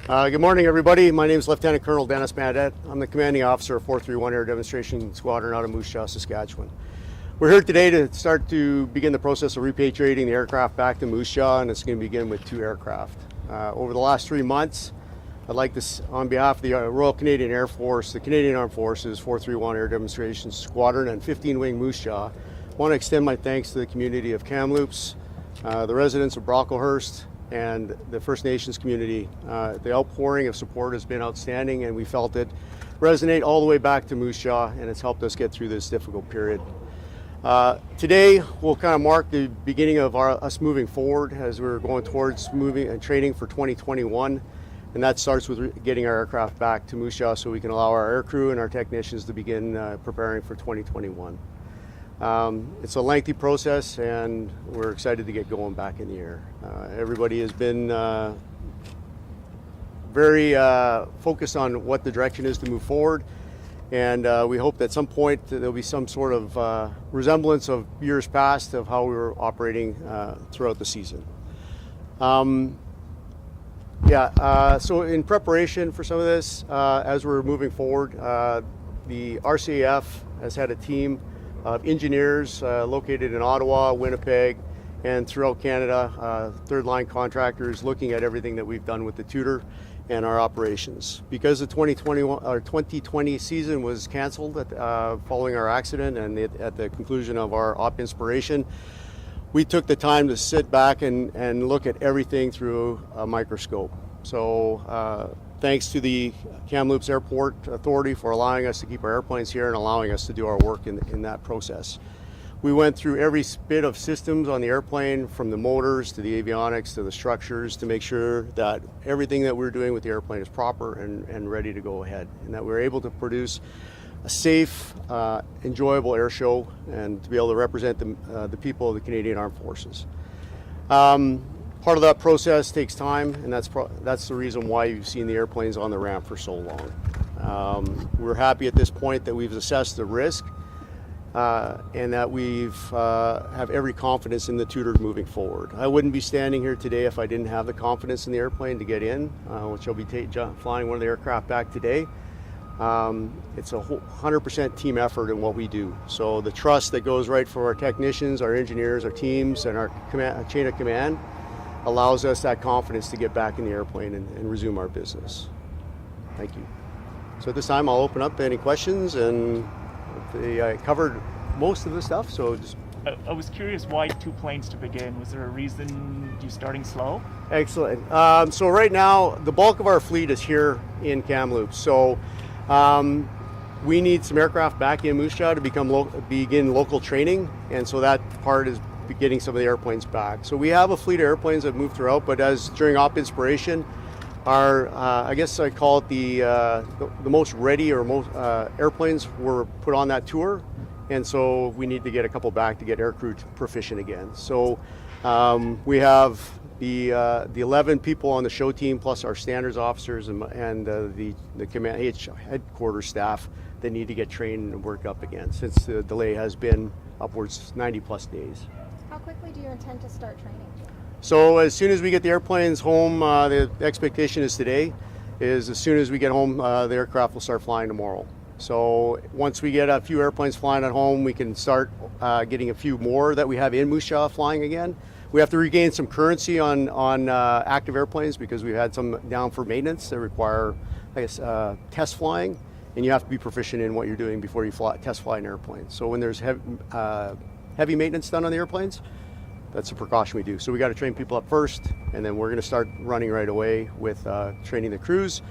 Good morning, everybody. My name is Lieutenant Colonel Dennis Bandet. I'm the commanding officer of 431 Air Demonstration Squadron out of Moose Jaw, Saskatchewan. We're here today to begin the process of repatriating the aircraft back to Moose Jaw, and it's going to begin with 2 aircraft. Over the last 3 months, I'd like to, on behalf of the Royal Canadian Air Force, the Canadian Armed Forces, 431 Air Demonstration Squadron, and 15 Wing Moose Jaw, I want to extend my thanks to the community of Kamloops, the residents of Brocklehurst, and the First Nations community. The outpouring of support has been outstanding, and we felt it resonate all the way back to Moose Jaw, and it's helped us get through this difficult period. Today will kind of mark the beginning of us moving forward as we're going towards moving and training for 2021, and that starts with getting our aircraft back to Moose Jaw so we can allow our aircrew and our technicians to begin preparing for 2021. It's a lengthy process, and we're excited to get going back in the air. Everybody has been very focused on what the direction is to move forward, and we hope that at some point there'll be some sort of resemblance of years past of how we were operating throughout the season. So in preparation for some of this, as we're moving forward, the RCAF has had a team of engineers located in Ottawa, Winnipeg, and throughout Canada, third-line contractors looking at everything that we've done with the Tutor and our operations. Because the 2020 season was canceled following our accident and at the conclusion of our Op Inspiration, we took the time to sit back and look at everything through a microscope. So thanks to the Kamloops Airport Authority for allowing us to keep our airplanes here and allowing us to do our work in that process. We went through every bit of systems on the airplane, from the motors to the avionics to the structures, to make sure that everything that we're doing with the airplane is proper and ready to go ahead, and that we're able to produce a safe, enjoyable air show and to be able to represent the people of the Canadian Armed Forces. Part of that process takes time, and that's the reason why you've seen the airplanes on the ramp for so long. We're happy at this point that we've assessed the risk and that we've have every confidence in the Tutor moving forward. I wouldn't be standing here today if I didn't have the confidence in the airplane to get in, which I'll be flying one of the aircraft back today. It's a 100% team effort in what we do. So the trust that goes right for our technicians, our engineers, our teams, and our chain of command allows us that confidence to get back in the airplane and resume our business. Thank you. So at this time, I'll open up to any questions, and I covered most of the stuff, so just... I was curious, why 2 planes to begin? Was there a reason you starting slow? Excellent. So right now, the bulk of our fleet is here in Kamloops. So we need some aircraft back in Moose Jaw to begin local training, and so that part is getting some of the airplanes back. So we have a fleet of airplanes that move throughout, but as during Op Inspiration, our I guess I call it the most ready or most airplanes were put on that tour, and so we need to get a couple back to get aircrew proficient again. So we have the 11 people on the show team plus our standards officers and the command headquarters staff that need to get trained and work up again, since the delay has been upwards 90 plus days. How quickly do you intend to start training? So as soon as we get the airplanes home, the expectation is today, is as soon as we get home, the aircraft will start flying tomorrow. So once we get a few airplanes flying at home, we can start getting a few more that we have in Moose Jaw flying again. We have to regain some currency on active airplanes because we've had some down for maintenance that require, I guess, test flying, and you have to be proficient in what you're doing before you test fly an airplane. So when there's heavy maintenance done on the airplanes, that's a precaution we do. So we got to train people up first, and then we're going to start running right away with training the crews.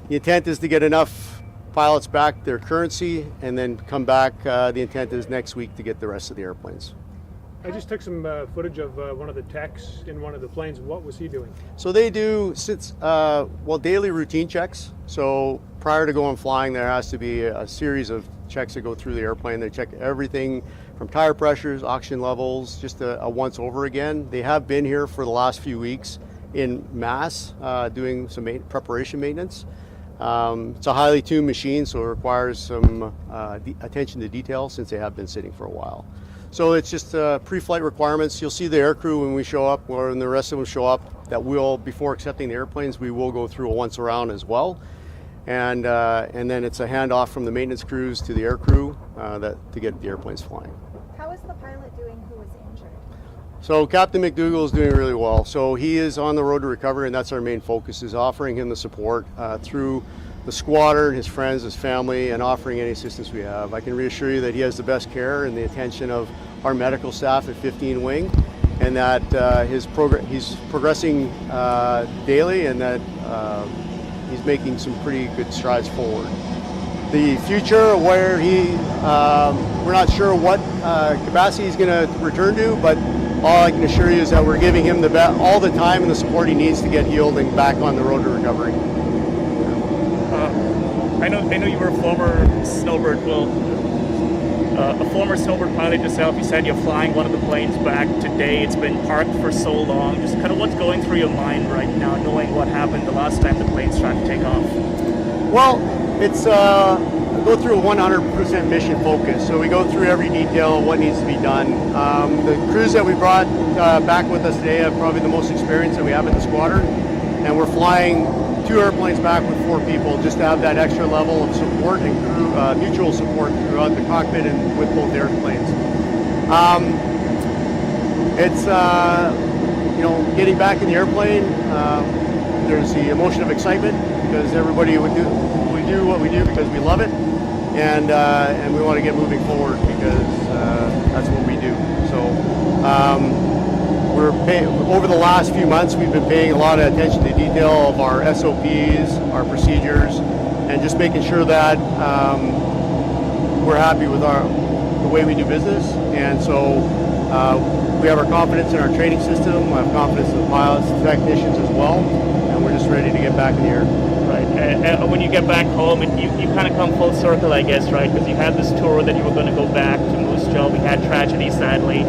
The intent is to get enough pilots back their currency and then come back. The intent is next week to get the rest of the airplanes. I just took some footage of one of the techs in one of the planes. What was he doing? So they do daily routine checks. So prior to going flying, there has to be a series of checks that go through the airplane. They check everything from tire pressures, oxygen levels, just a once over again. They have been here for the last few weeks in mass doing some preparation maintenance. It's a highly tuned machine, so it requires some attention to detail since they have been sitting for a while. So it's just pre-flight requirements. You'll see the aircrew when we show up, or when the rest of them show up. that will, before accepting the airplanes, we will go through a once around as well. And then it's a handoff from the maintenance crews to the air crew to get the airplanes flying. How is the pilot doing who was injured? So Captain McDougall is doing really well. So he is on the road to recovery, and that's our main focus, is offering him the support through the squadron, his friends, his family, and offering any assistance we have. I can reassure you that he has the best care and the attention of our medical staff at 15 Wing, and that he's progressing daily, and that he's making some pretty good strides forward. The future, where we're not sure what capacity he's going to return to, but all I can assure you is that we're giving him all the time and the support he needs to get healed and back on the road to recovery. I know you were a former Snowbird. Well, a former Snowbird pilot yourself. You said you're flying one of the planes back today. It's been parked for so long. Just kind of what's going through your mind right now, knowing what happened the last time the plane's tried to take off? Well, it's go through a 100% mission focus. So we go through every detail of what needs to be done. The crews that we brought back with us today have probably the most experience that we have in the squadron, and we're flying 2 airplanes back with 4 people just to have that extra level of support and crew, mutual support throughout the cockpit and with both airplanes. It's getting back in the airplane. There's the emotion of excitement because everybody we do what we do because we love it, and we want to get moving forward because that's what we do. So. Over the last few months, we've been paying a lot of attention to detail of our SOPs, our procedures, and just making sure that we're happy with the way we do business. And so we have our confidence in our training system, we have confidence in the pilots, the technicians as well, and we're just ready to get back in the air. Right. And when you get back home, you kind of come full circle, I guess, right? Because you had this tour that you were going to go back to Moose Jaw. We had tragedy, sadly.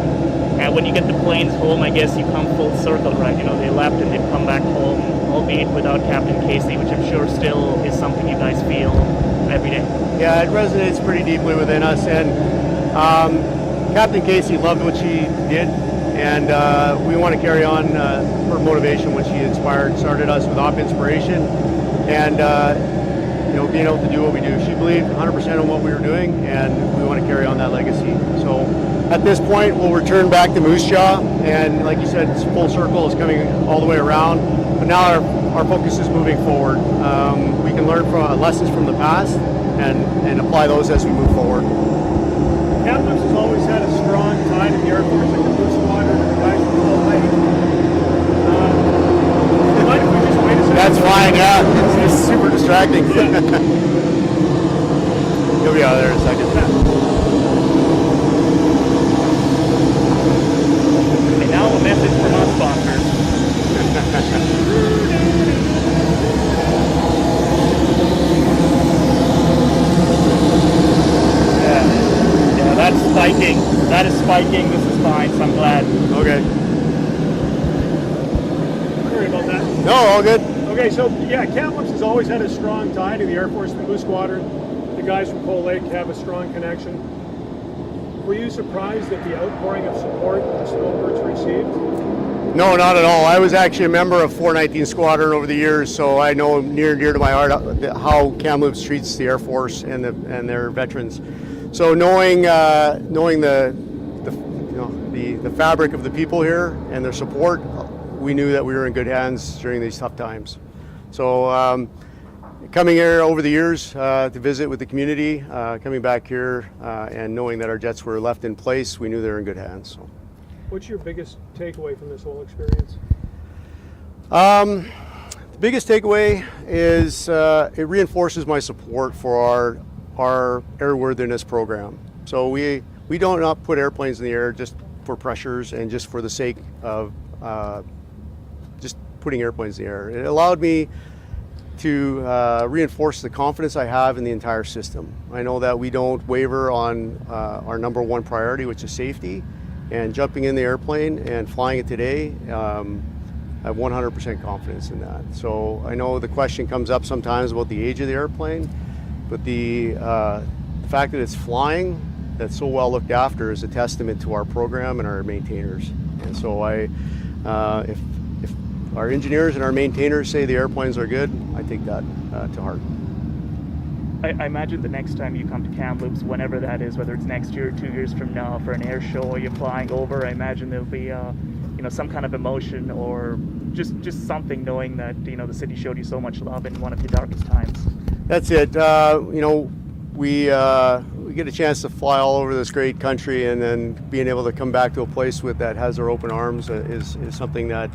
And when you get the planes home, I guess you come full circle, right? You know, they left and they've come back home, albeit without Captain Casey, which I'm sure still is something you guys feel every day. Yeah, it resonates pretty deeply within us. And Captain Casey loved what she did, and we want to carry on her motivation, what she started us with Op Inspiration, and being able to do what we do. She believed 100% in what we were doing, and we want to carry on that legacy. So at this point, we'll return back to Moose Jaw, and like you said, it's full circle. It's coming all the way around. But now our focus is moving forward. We can learn from lessons from the past and apply those as we move forward. Kamloops has always had a strong tie to the Air Force, like the Blue Squadron and the guys from Cold Lake. Mind if we just wait a second? That's fine, yeah. It's super distracting. You'll be out of there in a second. And now a message from our sponsors. Yeah, that's spiking. That is spiking. This is fine, so I'm glad. Okay. Sorry about that. No, all good. Okay, so yeah, Kamloops has always had a strong tie to the Air Force and the Blue Squadron. The guys from Cold Lake have a strong connection. Were you surprised at the outpouring of support the Snowbirds received? No, not at all. I was actually a member of 419 Squadron over the years, so I know near and dear to my heart how Kamloops treats the Air Force and their veterans. So knowing the fabric of the people here and their support, we knew that we were in good hands during these tough times. So coming here over the years to visit with the community, coming back here and knowing that our jets were left in place, we knew they were in good hands. So. What's your biggest takeaway from this whole experience? The biggest takeaway is it reinforces my support for our airworthiness program. So we don't not put airplanes in the air just for pressures and just for the sake of just putting airplanes in the air. It allowed me to reinforce the confidence I have in the entire system. I know that we don't waver on our number one priority, which is safety, and jumping in the airplane and flying it today, I have 100% confidence in that. So I know the question comes up sometimes about the age of the airplane, but the fact that it's flying, that's so well looked after, is a testament to our program and our maintainers. And so if our engineers and our maintainers say the airplanes are good, I take that to heart. I imagine the next time you come to Kamloops, whenever that is, whether it's next year or 2 years from now, for an air show or you're flying over, I imagine there'll be some kind of emotion or just something knowing that the city showed you so much love in one of your darkest times. That's it. We get a chance to fly all over this great country, and then being able to come back to a place that has our open arms is something that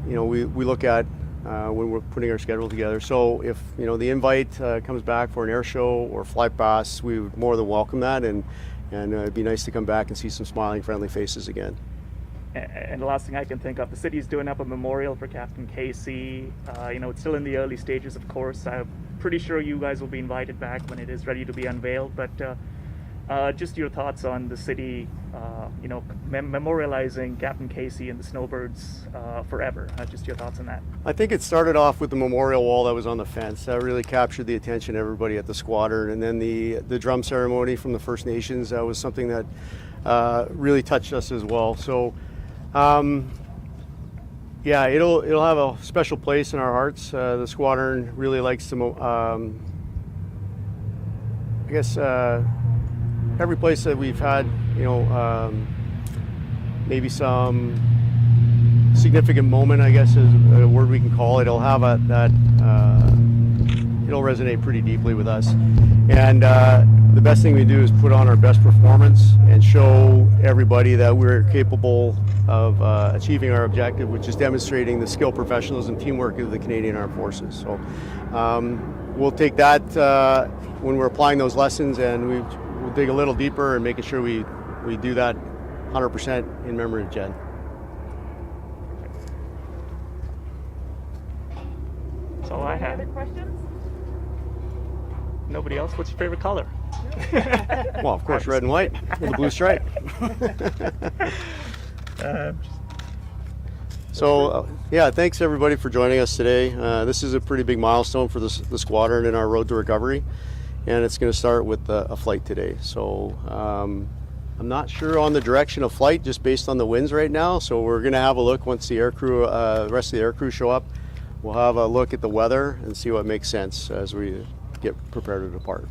we look at when we're putting our schedule together. So if the invite comes back for an air show or fly pass, we would more than welcome that, and it'd be nice to come back and see some smiling, friendly faces again. And the last thing I can think of, the city's doing up a memorial for Captain Casey. It's still in the early stages, of course. I'm pretty sure you guys will be invited back when it is ready to be unveiled. But just your thoughts on the city, memorializing Captain Casey and the Snowbirds forever. Just your thoughts on that. I think it started off with the memorial wall that was on the fence. That really captured the attention of everybody at the squadron. And then the drum ceremony from the First Nations, that was something that really touched us as well. So. It'll have a special place in our hearts. The squadron really likes to, every place that we've had, maybe some significant moment, I guess is a word we can call it. It'll have it'll resonate pretty deeply with us. And the best thing we do is put on our best performance and show everybody that we're capable of achieving our objective, which is demonstrating the skill, professionalism, teamwork of the Canadian Armed Forces. So we'll take that when we're applying those lessons, and we'll dig a little deeper and making sure we do that 100% in memory of Jen. That's all I have. Any other questions? Nobody else? What's your favorite color? Well, of course, red and white with a blue stripe. Thanks everybody for joining us today. This is a pretty big milestone for the squadron in our road to recovery, and it's going to start with a flight today. So I'm not sure on the direction of flight just based on the winds right now, so we're going to have a look once the rest of the air crew show up. We'll have a look at the weather and see what makes sense as we get prepared to depart.